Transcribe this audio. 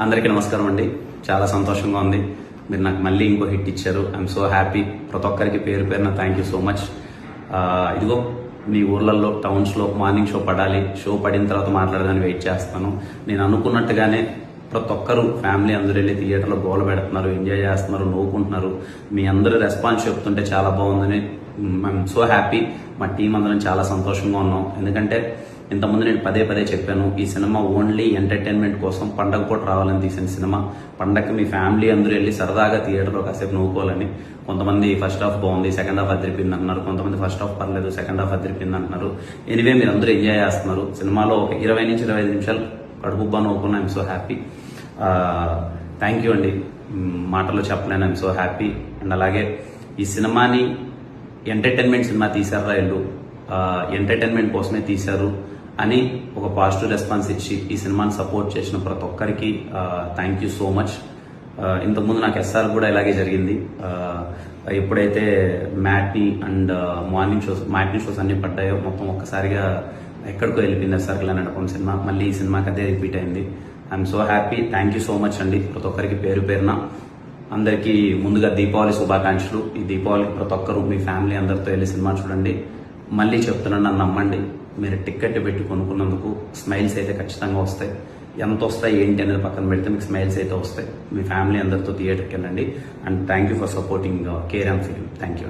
అందరికీ నమస్కారం అండి. చాలా సంతోషంగా ఉంది. మీరు నాకు మళ్ళీ ఇంకో హిట్ ఇచ్చారు. I'm so happy. ప్రతి ఒక్కరికి పేరు పేరున థ్యాంక్ యూ సో మచ్. ఇదిగో మీ ఊర్లలో టౌన్స్లో మార్నింగ్ షో పడాలి, షో పడిన తర్వాత మాట్లాడదాన్ని వెయిట్ చేస్తాను. నేను అనుకున్నట్టుగానే ప్రతి ఒక్కరు ఫ్యామిలీ అందరూ వెళ్ళి థియేటర్లో గోల పెడుతున్నారు, ఎంజాయ్ చేస్తున్నారు, నవ్వుకుంటున్నారు. మీ అందరూ రెస్పాన్స్ చెప్తుంటే చాలా బాగుందని ఐఎమ్ సో హ్యాపీ. మా టీం అందరం చాలా సంతోషంగా ఉన్నాం. ఎందుకంటే ఇంతకుముందు నేను పదే పదే చెప్పాను, ఈ సినిమా ఓన్లీ ఎంటర్టైన్మెంట్ కోసం పండగ పూట రావాలని తీసిన సినిమా. పండగకి మీ ఫ్యామిలీ అందరూ వెళ్ళి సరదాగా థియేటర్లో కాసేపు నవ్వుకోవాలని. కొంతమంది ఫస్ట్ హాఫ్ బాగుంది, సెకండ్ హాఫ్ అదిరిపోయింది అంటున్నారు. కొంతమంది ఫస్ట్ హాఫ్ పర్లేదు, సెకండ్ హాఫ్ అదిరిపోయింది అంటున్నారు. ఎనివే మీరు అందరూ ఎంజాయ్ చేస్తున్నారు. సినిమాలో ఒక 20 నుంచి 25 నిమిషాలు కడుపుబ్బా నవ్వుకున్నా. I'm so happy. Thank you అండి. మాటలో చెప్పలేను. I'm so happy. అండ్ అలాగే ఈ సినిమాని ఎంటర్టైన్మెంట్ సినిమా తీశారా వీళ్ళు, ఎంటర్టైన్మెంట్ కోసమే తీశారు అని ఒక పాజిటివ్ రెస్పాన్స్ ఇచ్చి ఈ సినిమాని సపోర్ట్ చేసిన ప్రతి ఒక్కరికి థ్యాంక్ యూ సో మచ్. ఇంతకుముందు నాకు ఎస్ఆర్ కూడా ఇలాగే జరిగింది. ఎప్పుడైతే మ్యాట్నీ అండ్ మ్యాట్నీ షోస్ అన్ని పడ్డాయో మొత్తం ఒక్కసారిగా ఎక్కడికో వెళ్ళిపోయింది ఎస్ఆర్ కళ్యాణ్ అనుకున్న సినిమా. మళ్ళీ ఈ సినిమాకి అదే రిపీట్ అయింది. I'm so happy. Thank you so much అండి ప్రతి ఒక్కరికి పేరు పేరున. అందరికీ ముందుగా దీపావళి శుభాకాంక్షలు. ఈ దీపావళికి ప్రతి ఒక్కరు మీ ఫ్యామిలీ అందరితో వెళ్ళి సినిమా చూడండి. మళ్ళీ చెప్తున్నాను, నన్ను నమ్మండి. మీరు టికెట్ పెట్టి కొనుక్కున్నందుకు స్మైల్స్ అయితే ఖచ్చితంగా వస్తాయి. ఎంత వస్తాయి ఏంటి అనేది పక్కన పెడితే మీకు స్మైల్స్ అయితే వస్తాయి. మీ ఫ్యామిలీ అందరితో థియేటర్కి వెళ్ళండి. And thank you for supporting care and film. Thank you.